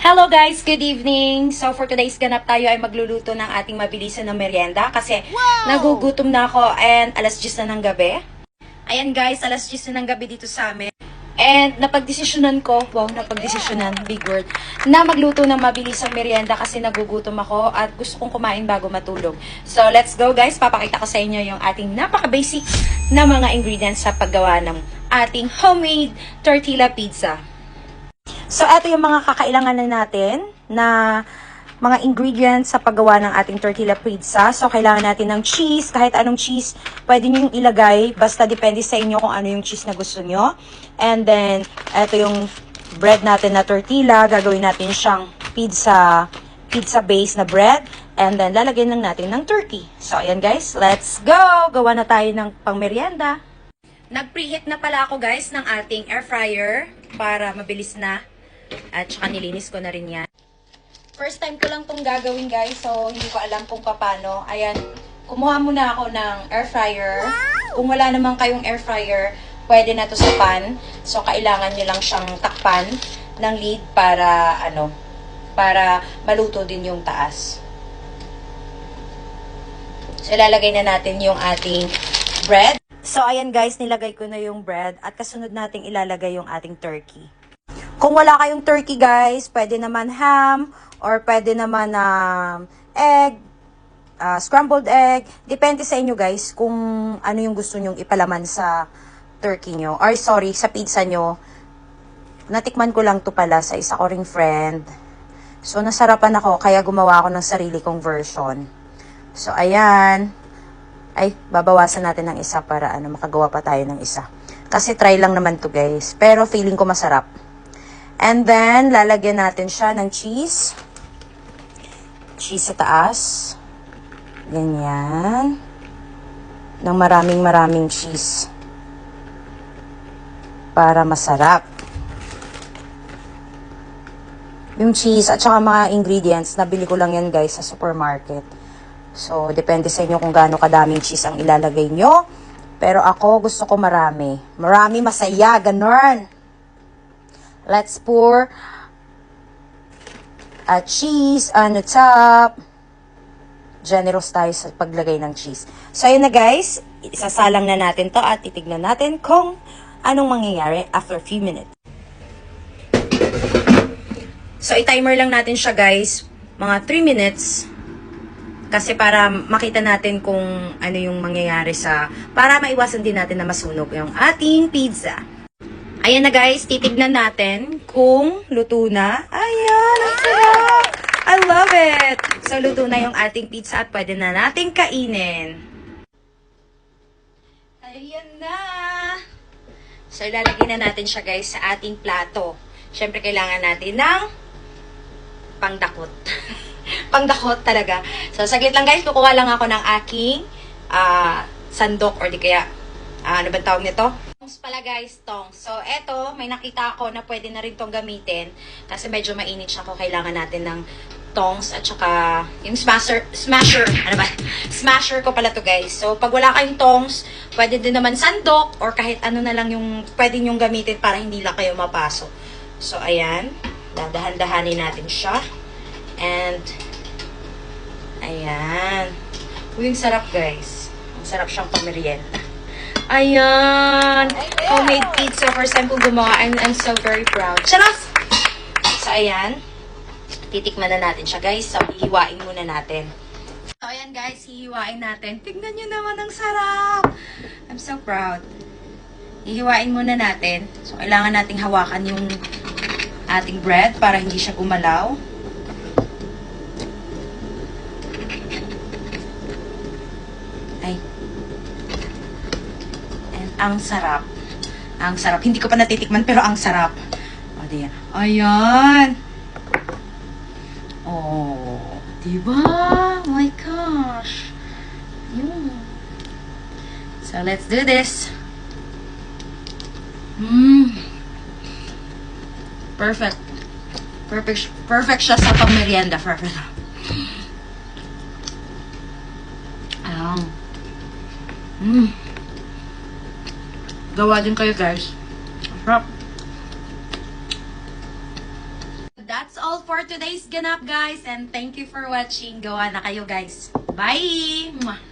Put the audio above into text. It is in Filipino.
Hello guys, good evening. So for today's ganap tayo ay magluluto ng ating mabilisan na merienda kasi nagugutom na ako and alas 10 na ng gabi. Ayan guys, alas 10 na ng gabi dito sa amin. And napagdesisyonan ko, big word, na magluto ng mabilisang merienda kasi nagugutom ako at gusto kong kumain bago matulog. So let's go guys, papakita ko sa inyo yung ating napaka-basic na mga ingredients sa paggawa ng ating homemade tortilla pizza. So, ito yung mga kakailanganan natin na mga ingredients sa paggawa ng ating tortilla pizza. So, kailangan natin ng cheese. Kahit anong cheese, pwede nyo yung ilagay. Basta depende sa inyo kung ano yung cheese na gusto nyo. And then, ito yung bread natin na tortilla. Gagawin natin siyang pizza base na bread. And then, lalagyan lang natin ng turkey. So, ayan guys, let's go! Gawa na tayo ng pangmerienda. Nag-preheat na pala ako guys ng ating air fryer para mabilis na. At saka nilinis ko na rin yan. First time ko lang itong gagawin guys, so hindi ko alam kung paano. Ayan, kumuha muna ako ng air fryer. Kung wala naman kayong air fryer, pwede na to sa pan. So kailangan nyo lang siyang takpan ng lid para para maluto din yung taas. So ilalagay na natin yung ating bread. So ayan guys, nilagay ko na yung bread at kasunod nating ilalagay yung ating turkey. Kung wala kayong turkey guys, pwede naman ham or pwede naman egg, scrambled egg. Depende sa inyo guys kung ano yung gusto nyong ipalaman sa turkey nyo. Or sorry, sa pizza nyo. Natikman ko lang to pala sa isa ko ring friend. So nasarapan ako kaya gumawa ako ng sarili kong version. So ayan. Ay, babawasan natin ng isa para makagawa pa tayo ng isa. Kasi try lang naman to guys. Pero feeling ko masarap. And then, lalagyan natin siya ng cheese. Cheese sa taas. Ganyan. Ng maraming cheese. Para masarap. Yung cheese at saka mga ingredients, nabili ko lang yan guys sa supermarket. So, depende sa inyo kung gaano kadaming cheese ang ilalagay nyo. Pero ako, gusto ko marami. Marami, masaya, ganun. Let's pour cheese on the top. Generous tayo sa paglagay ng cheese. So, ayun na guys. Isasalang na natin to at titignan natin kung anong mangyayari after a few minutes. So, i-timer lang natin siya guys. Mga 3 minutes. Kasi para makita natin kung ano yung mangyayari para maiwasan din natin na masunog yung ating pizza. Ayan na guys, titignan natin kung luto na. Ayan, ang sarap! I love it! So, luto na yung ating pizza at pwede na natin kainin. Ayan na! So, ilalagay na natin siya guys sa ating plato. Siyempre, kailangan natin ng pangdakot. Pangdakot talaga. So, saglit lang guys, kukuha lang ako ng aking sandok or di kaya, ano ba tawag nito? Tongs pala guys, tongs. So, eto, may nakita ako na pwede na rin tong gamitin kasi medyo mainit siya kung kailangan natin ng tongs at saka yung smasher, ano ba? Smasher ko pala to guys. So, pag wala kayong tongs, pwede din naman sandok or kahit ano na lang yung pwede nyong gamitin para hindi lang kayo mapasok. So, ayan. Dadahan-dahanin natin siya. And, ayan. Uy, yung sarap guys. Ang sarap siyang pamerienda. Ayan! Homemade pizza. First time kong gumawa. I'm so very proud. Charas! So, ayan. Titikman na natin siya, guys. So, hihiwain muna natin. So, ayan, guys. Hihiwain natin. Tignan nyo naman ang sarap! I'm so proud. Hihiwain muna natin. So, kailangan nating hawakan yung ating bread para hindi siya gumalaw. Ay. Ang sarap. Ang sarap. Hindi ko pa natitikman pero ang sarap. O, diyan. Ayan. Oh, diba? Oh my gosh. Yun. So, let's do this. Perfect. Perfect siya sa pangmerienda. Perfect. Gawa din kayo guys. Sarap. That's that's all for today's ganap, guys. And thank you for watching. Gawa na kayo, guys. Bye! Mwah!